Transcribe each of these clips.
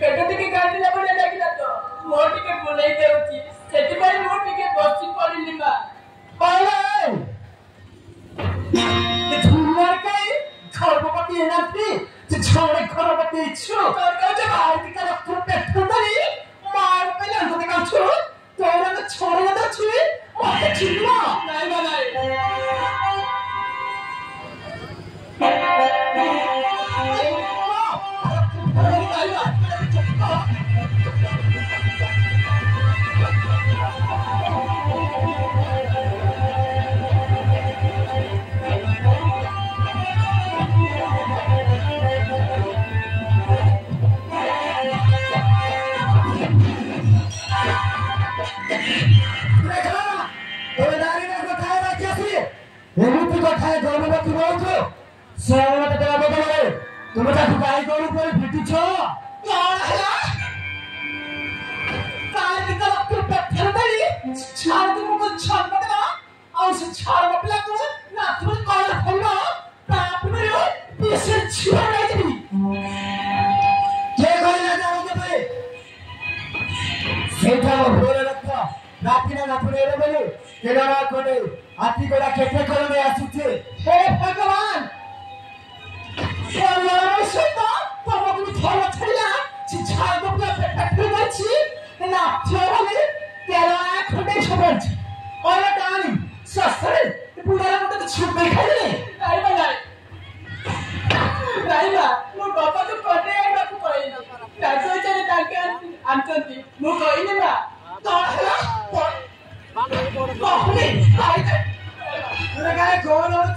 पेट टिके काटिला बडे लागिला तो मो टिके बुलाई देउची सेति भाई मो टिके बसी पडिली मा पाले ते झुमर के खरबपति एनाती जे छोड़े खरबपति छु का जे आरती का रखो पेट फुटली मार पे ले तो देखा छु तोरा तो छोड़े ना छु मते छिला नाइ बनाई तुम ताकू गाई गोरु पर भिटी छो कौन है काहे का लक्ष्य पत्थर दई छाड़ तुमको छाड़ बता और से छाड़ बपला को ना तुम कौन फलो बाप रे पीछे छुआ नहीं दी के कहले जाओगे भाई सेठा भोरे रखा राती ना पुरे रे बोले केडा कोडे आती गोरा केटे करने आसुचे हे भगवान Soalnya siapa? Kamu ini thora thila, cincai bukla petak berci, na thora ni tiada khode chobat. Orang tani, sasar, punya orang tu cuba kali. Naik naik. Naik, mu bapa tu kode yang aku kau ini. Tapi jadi takkan antarti, mu kau ini lah. Thora, kau ni, naik. Mereka kau orang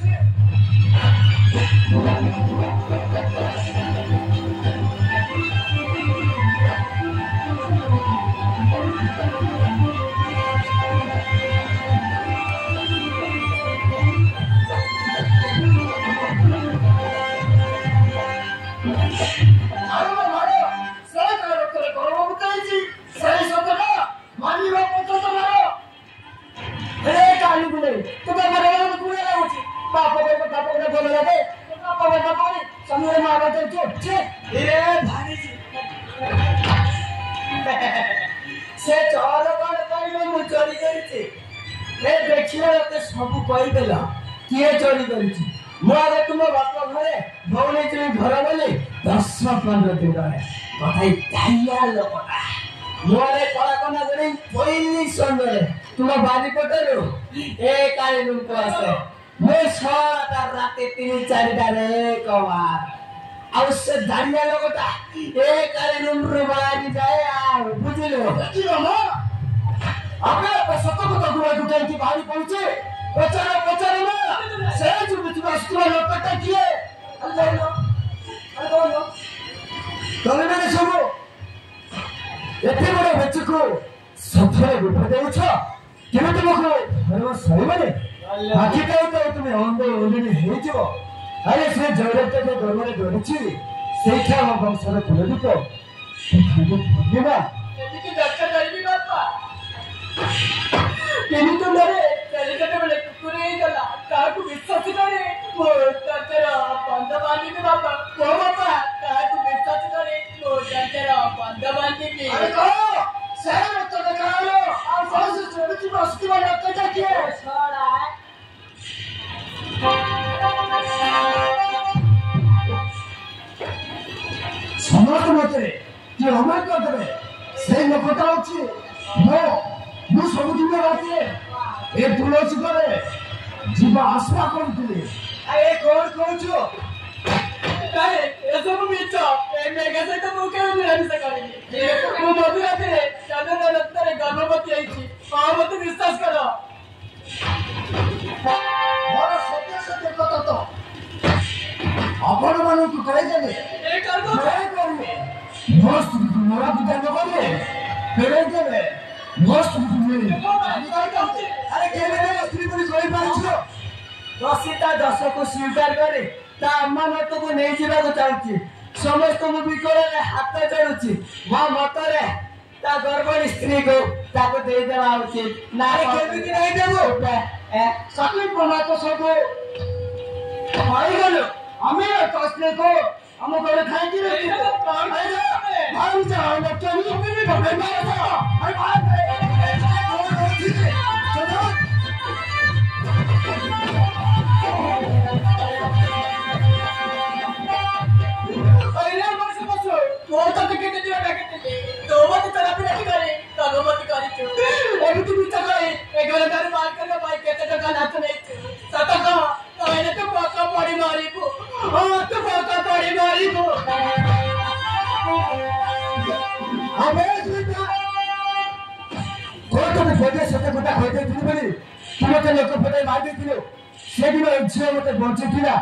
से चौर कौन करिबे मु चोरी करिछि ए देखियो ते सब कहि देला किए चोरी करिछि मु आगे तुम बाप घरे भौणी तुम घर बोली 10-15 दिन रहे कथाई दाइया लोकटा मु आगे कला कना गरी पहिली संदरे तुम बारी पटरो ए काली नुक आसे मु सारा राते 3-4 रे कवार आवश्य दाइया लोकटा ए काली नुक बारी जाए आ बुझिलो बुझिलो ना आपे सत को गुआ गुटे की भारी पहुंचे पचारो ना से जो बिचवा स्टोर लोकटा किए अल्लाह तमे मैंने सब एते बड़े बच्चे को सफरे गुफा देउछ केमे तुमको हरवा सही माने बाकी तो तुम्हें अंदर ओलरेडी हे जिवो अरे से जरूरत के गरमरे डरिछि सेठा वंशर कुलदीप धन्यवाद एदिके डॉक्टर करबी बापा केनी तो डरे कलिकटे बोले कुकुरे गला काकू विश्वास करे मो तेरा बंद बांधी के बापा को बापा काकू विश्वास करे मो तेरा बंद बांधी के अरे को सर तो निकालो और फौज छोड़ की मस्ती वाला कटा के छोड़ा समर्थ मते कि हमें कर देबे से लोकटा अछि मु सब दिन राते ए तुलसी करे जीवा आशा करथि अरे कौन कौन छो काहे ऐसा मु मिचो ए मेगा से तो मुके नहीं सकानी मु मधुरा थे चंदन रत्न गर्भवती आइछि आ मत विश्वास करो मोर सत्य कथा तो आपण मानु को कहे जाने ए कर दो मैं करूं मस्त मोरा पिता न करे फेरे देबे मस्त तुम्हें अरे केले स्त्री पुलिस कोई पाछो रसीता 10 को स्वीकार करे ता अम्मा मत को नहीं जीवा को चाहती समस्त मु बिकरे हाथ चढ़ुची मा मतरे ता गर्भणी स्त्री को ताको दे देवा उचित नारे केमिति नहीं देबो ए सकल प्रमाण तो सब होई गलो हमें कसले को हम घरे खाए की रे भाई जा ना क्या नहीं भी भाई मार अरे भाई चलो अरे बस बस वो तो टिकट दिया पैकेट तो वो तो चला भी नहीं करे तो मत करी तू अभी तू बीच करे एक बार दारू मार कर भाई कहते तो गाना तो नहीं सता का मैंने तो पाका पड़ी मारी को हां तो पाका पड़ी मारी को अबे बेटा कोई तो फोटे सते कोटा होते तुम बोली तुम तो लोक फोटे मार देथिलो से दिन इच्छा मते बंचिथिला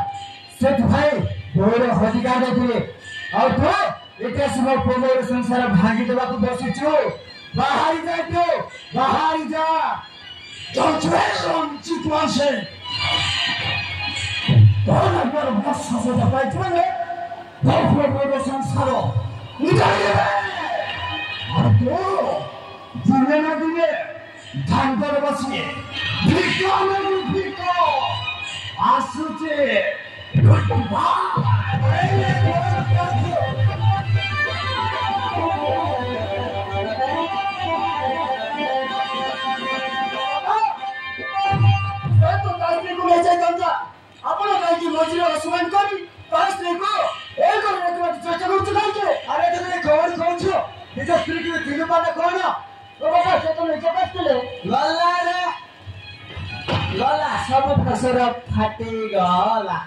से भाई बोर अधिकार देथिले और तो एटा सब प्रोमोर संसार भागी देबा को बसिछु बाहर जा तो बाहर जा don't tread on situation कौन अगर बस से दबाई तुमने प्रोमोर संसार निकाले और तो दिने ना दिने ধান করে বসিয়ে ভিক্ষ আসুছে ଆପଣ କାହିଁକି ମଝିରେ ଅସମାନ କରି ତାର ସ୍ତ୍ରୀକୁ ଏ କରି ରଖିବାକୁ ଚେଷ୍ଟା କରୁଛୁ କାହିଁକି? আরে তুমি খবর কৌছো নিজ স্ত্রীকে দিল পালে কোন ଓ ବାବା ସେ ତ ନିଜ କରିଥିଲେ ଗଲା ରେ ଗଲା ସବୁ ଫସଲ ଫାଟିଗଲା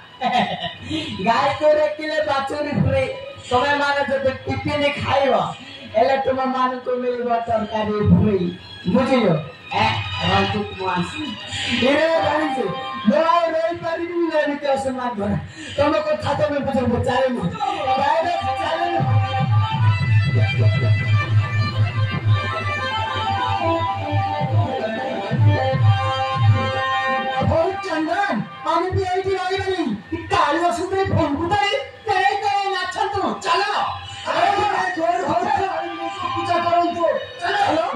ଗାଈକୁ ରଖିଲେ ବାଛୁରୀ ଫ୍ରି ତମେ ମାନେ ଯଦି ଟିଫିନ ଖାଇବ ହେଲେ ତୁମ ମାନଙ୍କୁ ମିଳିବ ତରକାରୀ ଫ୍ରି ବୁଝିଲ ଜାଣିଛୁ ମୁଁ ଆଉ ରହିପାରିବି ନା ଏମିତି ଅସମ୍ମାନ କର ତମ କଥା ତମେ ପଚାରିବ चंदन আমি বিআইটি রাইবানি কাল বসুতে ফোন কুতাই তেই তেই নাচন্তু চলো আরে ঘর ঘর পূজা করন্তু চলো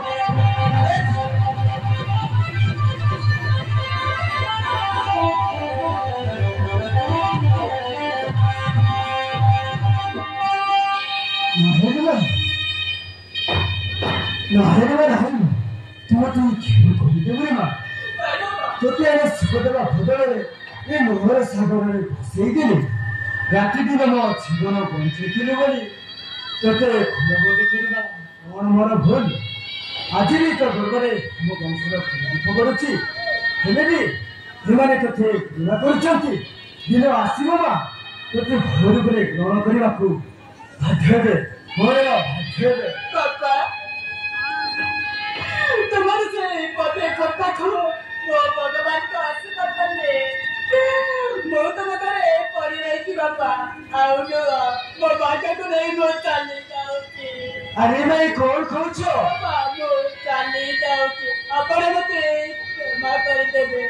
ଏ ମୋହର ସାଗରରେ ଭସେଇଦେଲି ରାତି ଦିନ ମୋ ଜୀବନ ବଞ୍ଚିଥିଲି ବୋଲି ତୋତେ ଖୋଲବୋଧ କରିବା କଣ ମୋର ଭୁଲ ଆଜି ବି ତୋ ଗର୍ବରେ ମୋ ବଂଶର ଖୋଲାପ କରୁଛି ହେଲେ ବି ସେମାନେ ତୋତେ ଘୃଣା କରୁଛନ୍ତି ଦିନ ଆସିବ ମା ତୋତେ ଭୋର ଉପରେ ଗ୍ରହଣ କରିବାକୁ ବାଧ୍ୟ ହେବେ ମୋର ବାଧ୍ୟ ହେବେ ବାପା ତୁମର ସେ ପଦେ କଥାକୁ ମୋ ଭଗବାନଙ୍କ ଆଶୀର୍ବାଦ କଲେ ମୁଁ ତମ ଘରେ ପଡି ରହିଛି ବାପା ଆଉ ମୋ ବାପାକୁ ନେଇ ମୁଁ ଚାଲି ଯାଉଛି ଆରେ ଭାଇ କଣ କହୁଛ ବାପା ମୁଁ ଚାଲି ଯାଉଛି ଆପଣ ମତେ କ୍ଷମା କରିଦେବେ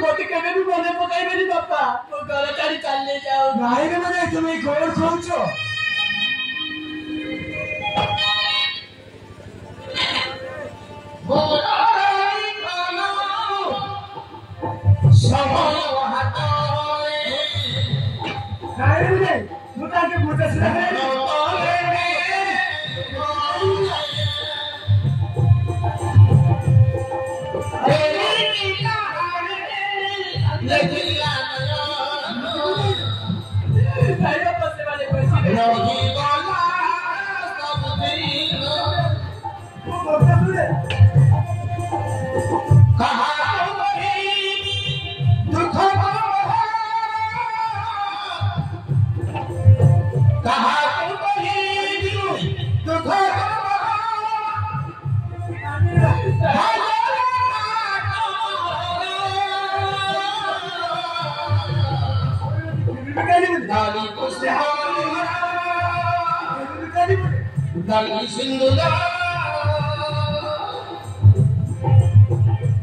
ମତେ କେବେ ବି ମନେ ପକାଇବେନି ବାପା ମୁଁ ଘର ଛାଡି ଚାଲି ଯାଉଛି ନାଇଁ ରେ ମାନେ ତୁମେ କଣ କହୁଛ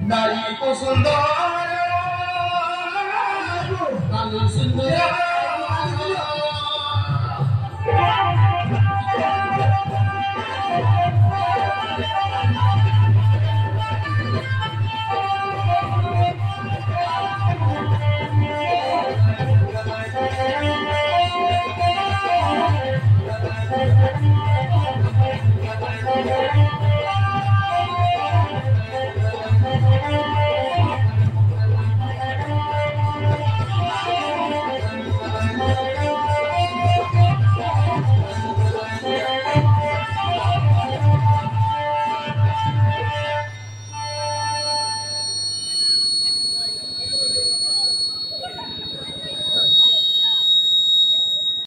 नारी को सुंदर